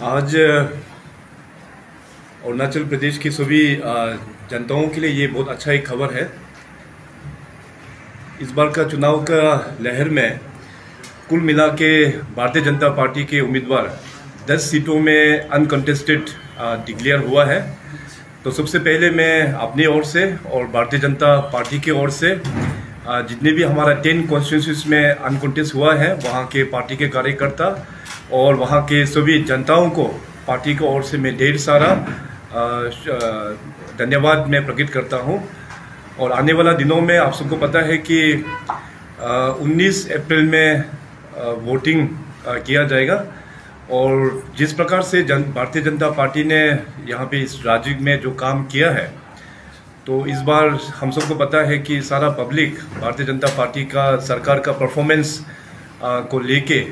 आज अरुणाचल प्रदेश की सभी जनताओं के लिए ये बहुत अच्छा एक खबर है। इस बार का चुनाव का लहर में कुल मिला के भारतीय जनता पार्टी के उम्मीदवार 10 सीटों में अनकंटेस्टेड डिक्लेयर हुआ है। तो सबसे पहले मैं अपनी ओर से और भारतीय जनता पार्टी की ओर से जितने भी हमारा 10 कॉन्स्टिट्यूंसीज में अनकंटेस्ट हुआ है वहाँ के पार्टी के कार्यकर्ता और वहाँ के सभी जनताओं को पार्टी की ओर से मैं ढेर सारा धन्यवाद मैं प्रकट करता हूँ। और आने वाला दिनों में आप सबको पता है कि 19 अप्रैल में वोटिंग किया जाएगा। और जिस प्रकार से भारतीय जनता पार्टी ने यहाँ पे इस राज्य में जो काम किया है, तो इस बार हम सबको पता है कि सारा पब्लिक भारतीय जनता पार्टी का सरकार का परफॉर्मेंस को लेके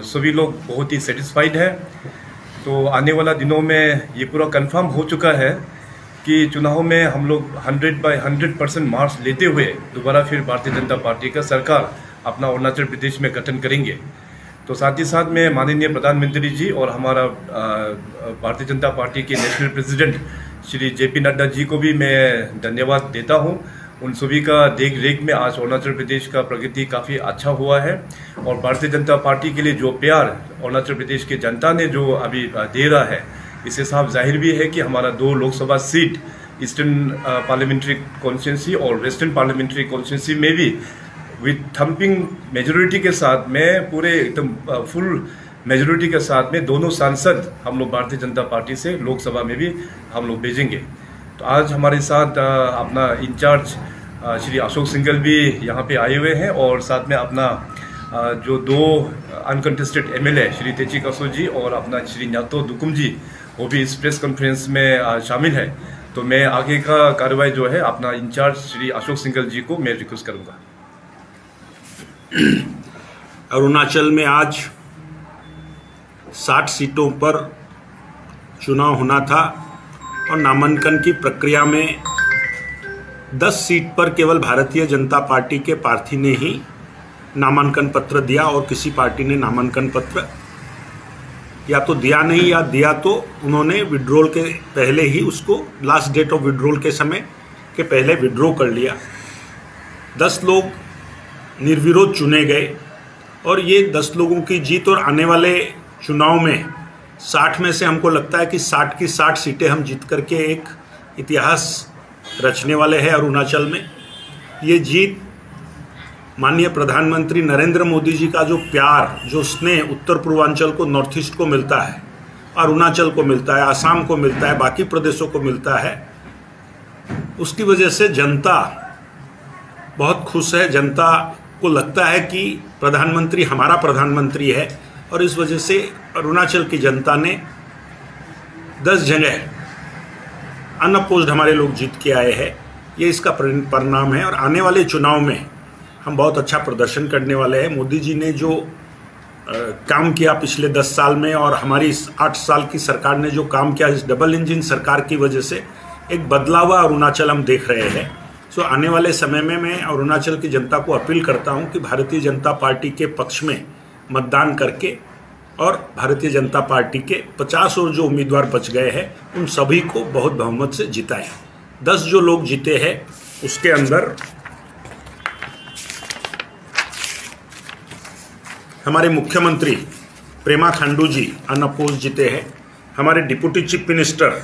सभी लोग बहुत ही सेटिस्फाइड है। तो आने वाला दिनों में ये पूरा कंफर्म हो चुका है कि चुनाव में हम लोग 100% मार्क्स लेते हुए दोबारा फिर भारतीय जनता पार्टी का सरकार अपना अरुणाचल प्रदेश में गठन करेंगे। तो साथ ही साथ में माननीय प्रधानमंत्री जी और हमारा भारतीय जनता पार्टी के national president Shri JP Nadda ji को भी मैं धन्यवाद देता हूं। उन सभी का देख रेख में आज अरुणाचल प्रदेश का प्रगति काफ़ी अच्छा हुआ है। और भारतीय जनता पार्टी के लिए जो प्यार अरुणाचल प्रदेश की जनता ने जो अभी दे रहा है, इससे साफ जाहिर भी है कि हमारा 2 Lok Sabha seat eastern parliamentary constituency और वेस्टर्न पार्लियामेंट्री कॉन्स्टिट्यूंसी में भी विथ थम्पिंग मेजोरिटी के साथ में पूरे एकदम फुल मेजोरिटी के साथ में दोनों सांसद हम लोग भारतीय जनता पार्टी से लोकसभा में भी हम लोग भेजेंगे। तो आज हमारे साथ अपना इंचार्ज श्री अशोक सिंघल भी यहाँ पे आए हुए हैं और साथ में अपना जो 2 अनकंटेस्टेड MLA श्री तेची कसो जी और अपना श्री न्यातो दुकुम जी वो भी इस प्रेस कॉन्फ्रेंस में शामिल है। तो मैं आगे का कार्रवाई जो है अपना इंचार्ज श्री अशोक सिंघल जी को मैं रिक्वेस्ट करूँगा। अरुणाचल में आज 60 सीटों पर चुनाव होना था और नामांकन की प्रक्रिया में 10 सीट पर केवल भारतीय जनता पार्टी के प्रार्थी ने ही नामांकन पत्र दिया और किसी पार्टी ने नामांकन पत्र या तो दिया नहीं या दिया तो उन्होंने विड्रॉल के पहले ही उसको लास्ट डेट ऑफ विड्रॉल के समय के पहले विड्रॉ कर लिया। 10 लोग निर्विरोध चुने गए और ये 10 लोगों की जीत और आने वाले चुनाव में 60 में से हमको लगता है कि 60 की 60 सीटें हम जीत करके एक इतिहास रचने वाले हैं अरुणाचल में। ये जीत माननीय प्रधानमंत्री नरेंद्र मोदी जी का जो प्यार, जो स्नेह उत्तर पूर्वांचल को, नॉर्थ ईस्ट को मिलता है, अरुणाचल को मिलता है, आसाम को मिलता है, बाकी प्रदेशों को मिलता है, उसकी वजह से जनता बहुत खुश है। जनता को लगता है कि प्रधानमंत्री हमारा प्रधानमंत्री है और इस वजह से अरुणाचल की जनता ने 10 जगह अनअपोज्ड हमारे लोग जीत के आए हैं। ये इसका परिणाम है और आने वाले चुनाव में हम बहुत अच्छा प्रदर्शन करने वाले हैं। मोदी जी ने जो काम किया पिछले 10 साल में और हमारी 8 साल की सरकार ने जो काम किया, इस डबल इंजन सरकार की वजह से एक बदला हुआ अरुणाचल हम देख रहे हैं। सो आने वाले समय में मैं अरुणाचल की जनता को अपील करता हूं कि भारतीय जनता पार्टी के पक्ष में मतदान करके और भारतीय जनता पार्टी के 50 और जो उम्मीदवार बच गए हैं उन सभी को बहुत बहुमत से जिताएं। 10 जो लोग जीते हैं उसके अंदर हमारे मुख्यमंत्री पेमा खांडू जी अनअपोज जीते हैं। हमारे deputy chief minister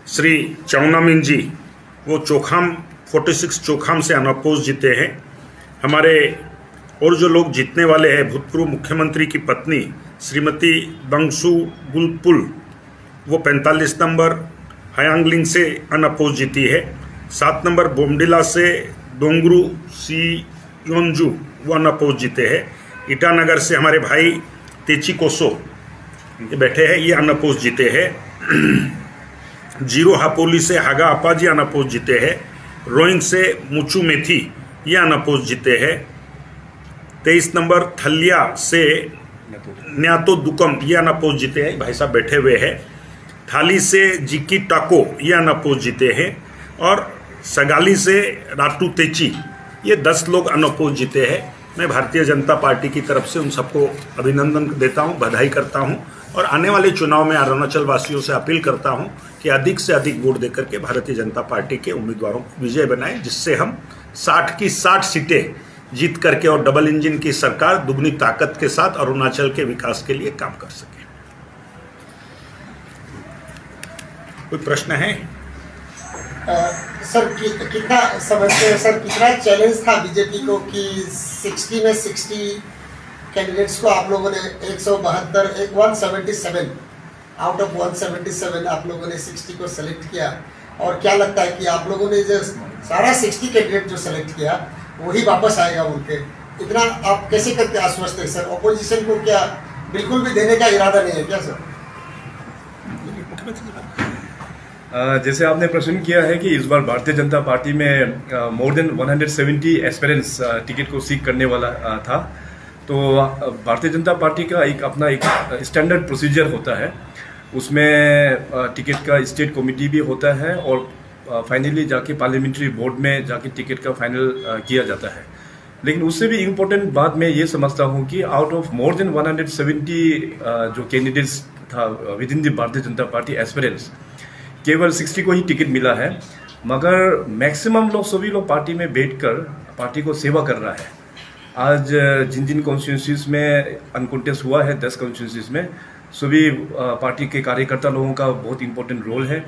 Shri Chowna Mein ji वो चोखाम 46 चोखाम से अनअपोज जीते हैं। हमारे और जो लोग जीतने वाले हैं, भूतपूर्व मुख्यमंत्री की पत्नी श्रीमती बंगसू गुलपुल वो 45 नंबर हयांगलिंग से अनअपोज जीती है। 7 नंबर बोमडिला से डोंगरू सी योंजू वो अनअपोज जीते हैं। ईटानगर से हमारे भाई तेची कोसो ये बैठे हैं, ये अनअपोज जीते हैं। जीरो हापोली से हागा अपाजी अनअपोज जीते हैं। रोइंग से मुचू मेथी ये अनअपोज जीते हैं। 23 नंबर थलिया से न्यातो दुकम ये अनअपोज जीते हैं, भाई साहब बैठे हुए हैं। थाली से जिकी टाको ये अनअपोज जीते हैं और सगाली से राटू तेची ये 10 लोग अनअपोज जीते हैं। मैं भारतीय जनता पार्टी की तरफ से उन सबको अभिनंदन देता हूं, बधाई करता हूं और आने वाले चुनाव में अरुणाचल वासियों से अपील करता हूं कि अधिक से अधिक वोट देकर के भारतीय जनता पार्टी के उम्मीदवारों को विजय बनाएं, जिससे हम 60 की 60 सीटें जीत करके और डबल इंजन की सरकार दुगनी ताकत के साथ अरुणाचल के विकास के लिए काम कर सके। कोई प्रश्न है? सर कितना समझते हैं सर, कितना चैलेंज था बीजेपी को कि 60 में 60 कैंडिडेट्स को आप लोगों ने 177 आउट ऑफ 177 आप लोगों ने 60 को सेलेक्ट किया, और क्या लगता है कि आप लोगों ने जो सारा 60 कैंडिडेट जो सेलेक्ट किया वही वापस आएगा उनके, इतना आप कैसे करके आश्वस्त है सर? ऑपोजिशन को क्या बिल्कुल भी देने का इरादा नहीं है क्या सर? जैसे आपने प्रश्न किया है कि इस बार भारतीय जनता पार्टी में मोर देन 170 एस्पिरेंट्स टिकट को सीख करने वाला था, तो भारतीय जनता पार्टी का अपना एक स्टैंडर्ड प्रोसीजर होता है, उसमें टिकट का स्टेट कमेटी भी होता है और फाइनली जाके पार्लियामेंट्री बोर्ड में जाके टिकट का फाइनल किया जाता है। लेकिन उससे भी इम्पोर्टेंट बात मैं ये समझता हूँ कि आउट ऑफ मोर देन 170 जो कैंडिडेट्स था विद इन द भारतीय जनता पार्टी एस्पिरेंट्स, केवल 60 को ही टिकट मिला है, मगर मैक्सिमम लोग सभी लोग पार्टी में बैठकर पार्टी को सेवा कर रहा है। आज जिन जिन कॉन्स्टिट्यूंसीज में अनकॉन्टेस्ट हुआ है 10 कॉन्स्टिट्यूंसीज में, सभी पार्टी के कार्यकर्ता लोगों का बहुत इंपॉर्टेंट रोल है,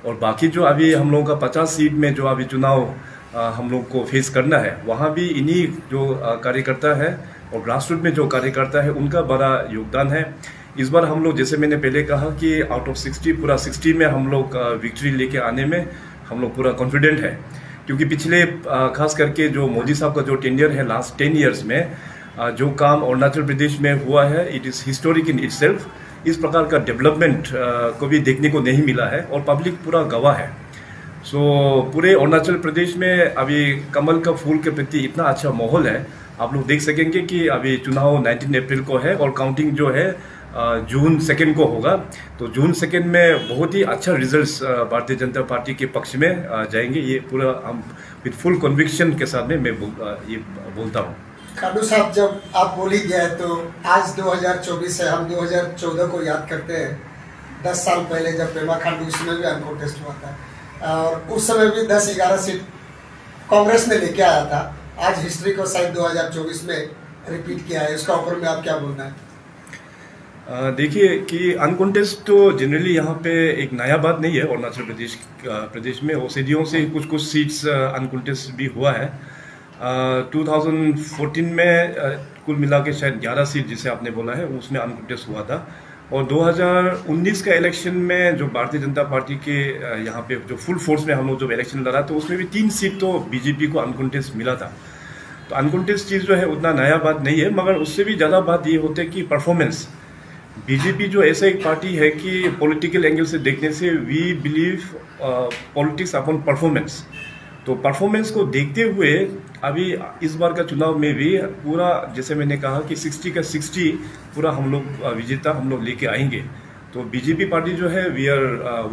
और बाकी जो अभी हम लोगों का 50 सीट में जो अभी चुनाव हम लोग को फेस करना है, वहाँ भी इन्हीं जो कार्यकर्ता है और ग्रास रूट में जो कार्यकर्ता है उनका बड़ा योगदान है। इस बार हम लोग, जैसे मैंने पहले कहा कि आउट ऑफ 60 पूरा 60 में हम लोग विक्ट्री लेके आने में हम लोग पूरा कॉन्फिडेंट है, क्योंकि पिछले खास करके जो मोदी साहब का जो टेन्योर है लास्ट 10 ईयर्स में जो काम अरुणाचल प्रदेश में हुआ है, it is historic in itself. इस प्रकार का डेवलपमेंट को भी देखने को नहीं मिला है और पब्लिक पूरा गवाह है। सो पूरे अरुणाचल प्रदेश में अभी कमल का फूल के प्रति इतना अच्छा माहौल है, आप लोग देख सकेंगे कि अभी चुनाव 19 अप्रैल को है और काउंटिंग जो है जून 2 को होगा, तो जून 2 में बहुत ही अच्छा रिजल्ट्स भारतीय जनता पार्टी के पक्ष में जाएंगे। ये पूरा हम विद फुल कन्विक्शन के साथ में मैं ये बोलता हूँ। खांडू साहब, जब आप बोल ही गया है तो आज 2024 है, हम 2014 को याद करते हैं। 10 साल पहले जब पेमा खांडू, उसमें भी अनकॉन्टेस्ट हुआ था और उस समय भी 10-11 सीट कांग्रेस ने लेके आया था। आज हिस्ट्री को शायद 2024 में रिपीट किया है, इसका ऊपर में आप क्या बोलना है? देखिए कि अनकॉन्टेस्ट तो जनरली यहाँ पे एक नया बात नहीं है अरुणाचल प्रदेश में, औषधियों से कुछ सीट्स अनकॉन्टेस्ट भी हुआ है। 2014 में कुल मिला के शायद 11 सीट जिसे आपने बोला है उसमें अनकॉन्टेस्ट हुआ था, और 2019 का इलेक्शन में जो भारतीय जनता पार्टी के यहाँ पे जो फुल फोर्स में हम लोग जब इलेक्शन लड़ा तो उसमें भी 3 सीट तो बीजेपी को अनकॉन्टेस्ट मिला था। तो अनकॉन्टेस्ट चीज़ जो है उतना नया बात नहीं है, मगर उससे भी ज़्यादा बात ये होती है कि परफॉर्मेंस। बीजेपी जो ऐसा एक पार्टी है कि पॉलिटिकल एंगल से देखने से we believe politics upon performance, तो परफॉर्मेंस को देखते हुए अभी इस बार का चुनाव में भी पूरा, जैसे मैंने कहा कि 60 का 60 पूरा हम लोग विजेता हम लोग लेके आएंगे। तो बीजेपी पार्टी जो है we are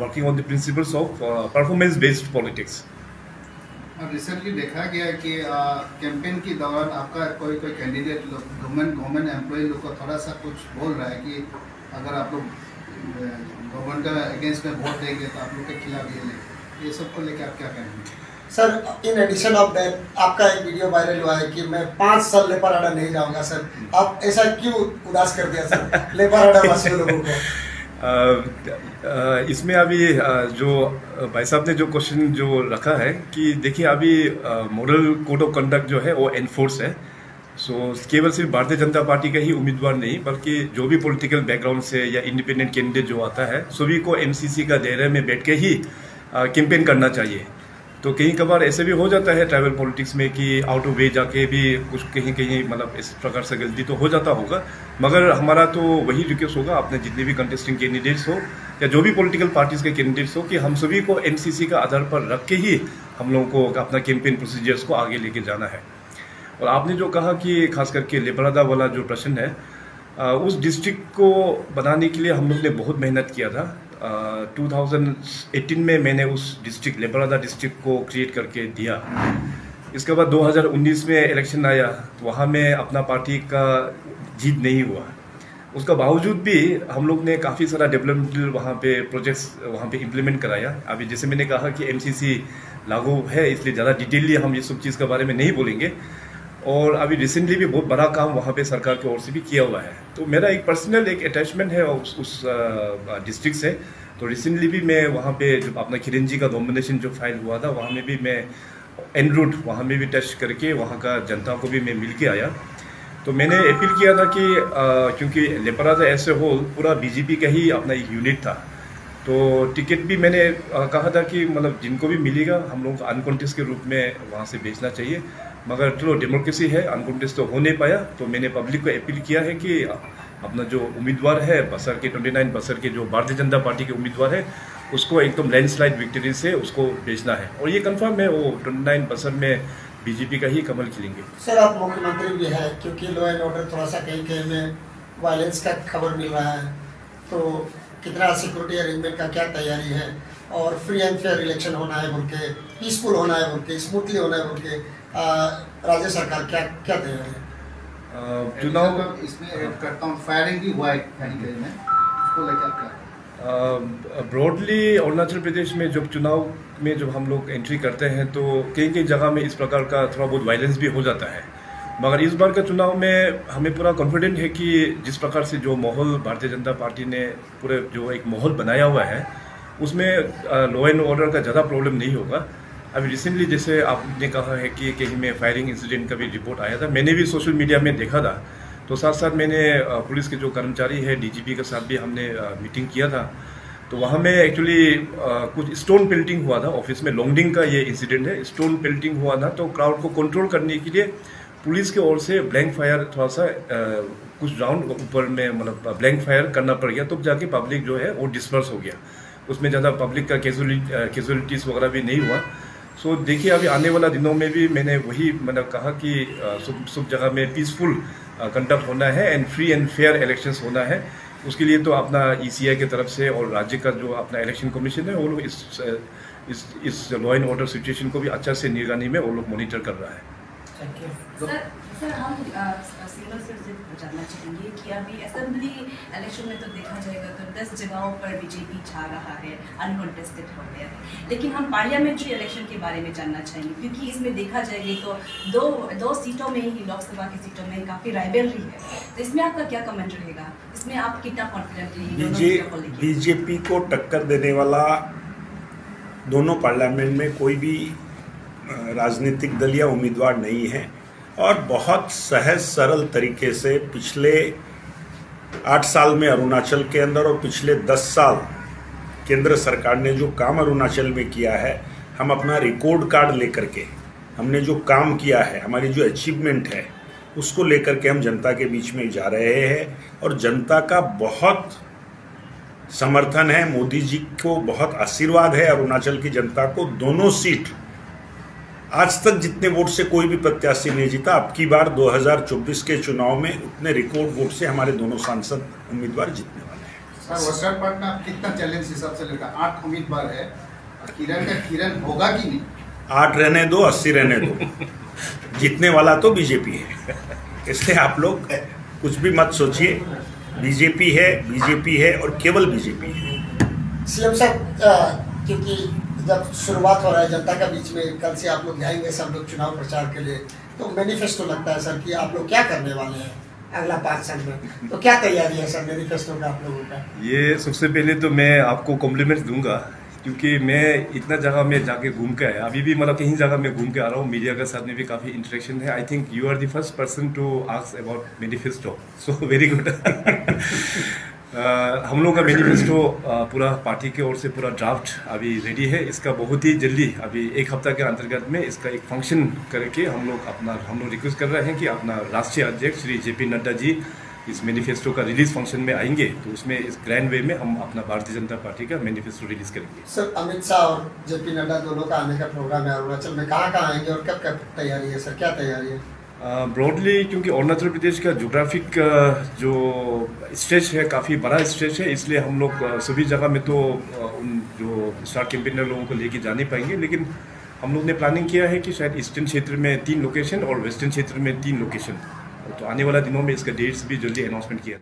working on the principles of performance based politics. Recently देखा गया है कि कैंपेन के दौरान आपका कोई कैंडिडेट गवर्नमेंट एम्प्लॉय लोग को थोड़ा सा कुछ बोल रहा है कि अगर आप लोग गवर्नमेंट का अगेंस्ट में वोट देंगे तो आप लोग के खिलाफ ये सब को लेकर आप क्या कहेंगे? Sir, in addition of that आपका एक वीडियो वायरल हुआ है कि मैं 5 साल लेपाराडा नहीं जाऊंगा। सर, आप ऐसा क्यों उदास कर दिया सर लेपाराडा वासियों लोगों को? इसमें अभी जो भाई साहब ने जो क्वेश्चन जो रखा है कि देखिए अभी मॉडल कोड ऑफ कंडक्ट जो है वो एनफोर्स है। सो केवल सिर्फ भारतीय जनता पार्टी का ही उम्मीदवार नहीं बल्कि जो भी पॉलिटिकल बैकग्राउंड से या इंडिपेंडेंट कैंडिडेट जो आता है सभी को एमसीसी का दायरे में बैठ के ही कैंपेन करना चाहिए। तो कहीं कभार ऐसे भी हो जाता है ट्राइबल पॉलिटिक्स में कि आउट ऑफ वे जाके भी कुछ कहीं कहीं मतलब इस प्रकार से गलती तो हो जाता होगा, मगर हमारा तो वही रिक्वेस्ट होगा अपने जितने भी कंटेस्टिंग कैंडिडेट्स हो या जो भी पॉलिटिकल पार्टीज के कैंडिडेट्स हो कि हम सभी को एमसीसी का आधार पर रख के ही हम लोगों को अपना कैंपेन प्रोसीजर्स को आगे लेके जाना है। और आपने जो कहा कि खास करके लेपारादा वाला जो प्रश्न है, उस डिस्ट्रिक्ट को बनाने के लिए हम लोग ने बहुत मेहनत किया था। 2018 में मैंने उस डिस्ट्रिक्ट लेपारादा डिस्ट्रिक्ट को क्रिएट करके दिया। इसके बाद 2019 में इलेक्शन आया तो वहाँ में अपना पार्टी का जीत नहीं हुआ। उसका बावजूद भी हम लोग ने काफ़ी सारा डेवलपमेंटल वहाँ पे प्रोजेक्ट्स वहाँ पे इम्प्लीमेंट कराया। अभी जैसे मैंने कहा कि MCC लागू है, इसलिए ज़्यादा डिटेलली हम ये सब चीज़ के बारे में नहीं बोलेंगे। और अभी रिसेंटली भी बहुत बड़ा काम वहाँ पे सरकार की ओर से भी किया हुआ है। तो मेरा एक पर्सनल एक अटैचमेंट है उस डिस्ट्रिक्ट से। तो रिसेंटली भी मैं वहाँ पे जो अपना खिरंजी का नॉमिनेशन जो फाइल हुआ था, वहाँ में भी मैं एन रूट वहाँ में भी टेस्ट करके वहाँ का जनता को भी मैं मिल के आया। तो मैंने अपील किया था कि क्योंकि लेपरादा एज ए होल पूरा BJP का ही अपना एक यूनिट था, तो टिकट भी मैंने कहा था कि मतलब जिनको भी मिलेगा हम लोगों को अनकॉन्टेस्ट के रूप में वहाँ से भेजना चाहिए। मगर चलो डेमोक्रेसी है, अनकॉन्टेस्ट तो हो नहीं पाया। तो मैंने पब्लिक को अपील किया है कि अपना जो उम्मीदवार है बसर के 29 बसर के जो भारतीय जनता पार्टी के उम्मीदवार है, उसको एकदम लैंडस्लाइड विक्ट्री से उसको भेजना है। और ये कंफर्म है, वो 29 बसर में BJP का ही कमल खिलेंगे। सर, आप मुख्यमंत्री भी हैं, क्योंकि लॉ एंड ऑर्डर थोड़ा सा कहीं कहीं में वायलेंस का खबर मिल रहा है, तो कितना सिक्योरिटी अरेंजमेंट का क्या तैयारी है, और फ्री एंड फेयर इलेक्शन होना है बोल के, पीसफुल होना है बोल के, स्मूथली होना है बोल के राज्य सरकार क्या क्या तैयारी है? चुनाव इसमें ऐड करता हूँ, फायरिंग भी हुआ है कहीं कहीं में, उसको लेकर क्या? ब्रॉडली अरुणाचल प्रदेश में जब चुनाव में जब हम लोग एंट्री करते हैं तो कई कई जगह में इस प्रकार का थोड़ा बहुत वायलेंस भी हो जाता है। मगर इस बार का चुनाव में हमें पूरा कॉन्फिडेंट है कि जिस प्रकार से जो माहौल भारतीय जनता पार्टी ने पूरे जो एक माहौल बनाया हुआ है, उसमें लॉ एंड ऑर्डर का ज़्यादा प्रॉब्लम नहीं होगा। अभी रिसेंटली जैसे आपने कहा है कि कहीं में फायरिंग इंसिडेंट का भी रिपोर्ट आया था, मैंने भी सोशल मीडिया में देखा था। तो साथ साथ मैंने पुलिस के जो कर्मचारी है DGP के साथ भी हमने मीटिंग किया था। तो वहाँ में एक्चुअली कुछ स्टोन पेल्टिंग हुआ था ऑफिस में, लॉन्गडिंग का ये इंसिडेंट है, स्टोन पेल्टिंग हुआ था। तो क्राउड को कंट्रोल करने के लिए पुलिस की ओर से ब्लैंक फायर थोड़ा सा कुछ राउंड ऊपर में मतलब ब्लैंक फायर करना पड़ गया, तो जाके पब्लिक जो है वो डिस्पर्स हो गया। उसमें ज़्यादा पब्लिक का कैजुअलिटीज़ वगैरह भी नहीं हुआ। सो देखिए अभी आने वाला दिनों में भी मैंने वही मतलब कहा कि सब जगह में पीसफुल कंडक्ट होना है and free and fair elections होना है। उसके लिए तो अपना ECI की तरफ से और राज्य का जो अपना इलेक्शन कमीशन है वो लोग इस लॉ एंड ऑर्डर सिचुएशन को भी अच्छा से निगरानी में वो लोग मॉनिटर कर रहा है। सर हम सिंगल से जानना चाहेंगे कि अभी असेंबली इलेक्शन में तो देखा जाएगा तो 10 जगहों पर BJP छा रहा है, अनकॉन्टेस्टेड हो गया है। लेकिन हम पार्लियामेंट्री इलेक्शन के बारे में जानना चाहेंगे, क्योंकि इसमें देखा जाएगा तो दो सीटों में ही, लोकसभा की सीटों में काफ़ी राइवलरी है। तो इसमें आपका क्या कमेंट रहेगा? इसमें आप कितना कॉन्फिडेंट हैं? BJP को टक्कर देने वाला दोनों पार्लियामेंट में कोई भी राजनीतिक दल या उम्मीदवार नहीं है, और बहुत सहज सरल तरीके से पिछले 8 साल में अरुणाचल के अंदर और पिछले 10 साल केंद्र सरकार ने जो काम अरुणाचल में किया है, हम अपना रिकॉर्ड कार्ड लेकर के, हमने जो काम किया है, हमारी जो अचीवमेंट है, उसको लेकर के हम जनता के बीच में जा रहे हैं। और जनता का बहुत समर्थन है, मोदी जी को बहुत आशीर्वाद है अरुणाचल की जनता को। दोनों सीट आज तक जितने वोट से कोई भी प्रत्याशी नहीं जीता, अब की बार 2024 के चुनाव में उतने रिकॉर्ड वोट से हमारे दोनों सांसद उम्मीदवार जीतने वाले हैं। सर, वेस्टर्न पार्ट में आप कितना चैलेंज हिसाब से लेकर 8 उम्मीदवार है, किरण होगा कि नहीं? 8 रहने दो, 80 रहने दो, जीतने वाला तो BJP है। इसलिए आप लोग कुछ भी मत सोचिए, BJP है और केवल BJP है। CM साहब, क्योंकि जब शुरुआत हो रहा है जनता का बीच में, कल से आप लोग जाएंगे सब लोग चुनाव प्रचार के लिए, तो मैनिफेस्टो लगता है सर कि आप लोग क्या करने वाले हैं अगला 5 साल में, तो क्या तैयारी है सर मैनिफेस्टो का आप लोगों का? ये सबसे पहले तो मैं आपको कॉम्प्लीमेंट दूंगा, क्योंकि मैं इतना जगह में जाके घूम के आया, अभी भी मतलब कहीं जगह में घूम के आ रहा हूँ, मीडिया के साथ में भी काफ़ी इंटरेक्शन है। I think you are the first person to ask about manifesto, so very good. हम लोग का मैनिफेस्टो पूरा पार्टी की ओर से पूरा ड्राफ्ट अभी रेडी है। इसका बहुत ही जल्दी अभी 1 हफ्ता के अंतर्गत में इसका एक फंक्शन करके हम लोग रिक्वेस्ट कर रहे हैं कि अपना राष्ट्रीय अध्यक्ष श्री JP नड्डा जी इस मैनिफेस्टो का रिलीज फंक्शन में आएंगे, तो उसमें इस ग्रैंड वे में हम अपना भारतीय जनता पार्टी का मैनिफेस्टो रिलीज करेंगे। सर, अमित शाह और JP नड्डा दोनों का आने का प्रोग्राम है अरुणाचल में, कहाँ आएंगे और कब कब तैयारी है सर, क्या तैयारी है? ब्रॉडली क्योंकि अरुणाचल प्रदेश का जोग्राफिक जो स्ट्रेच है काफ़ी बड़ा स्ट्रेच है, इसलिए हम लोग सभी जगह में तो उन जो स्टार कैंपेनर लोगों को लेके जा नहीं पाएंगे। लेकिन हम लोग ने प्लानिंग किया है कि शायद ईस्टर्न क्षेत्र में 3 लोकेशन और वेस्टर्न क्षेत्र में 3 लोकेशन, तो आने वाला दिनों में इसका डेट्स भी जल्दी अनाउंसमेंट किया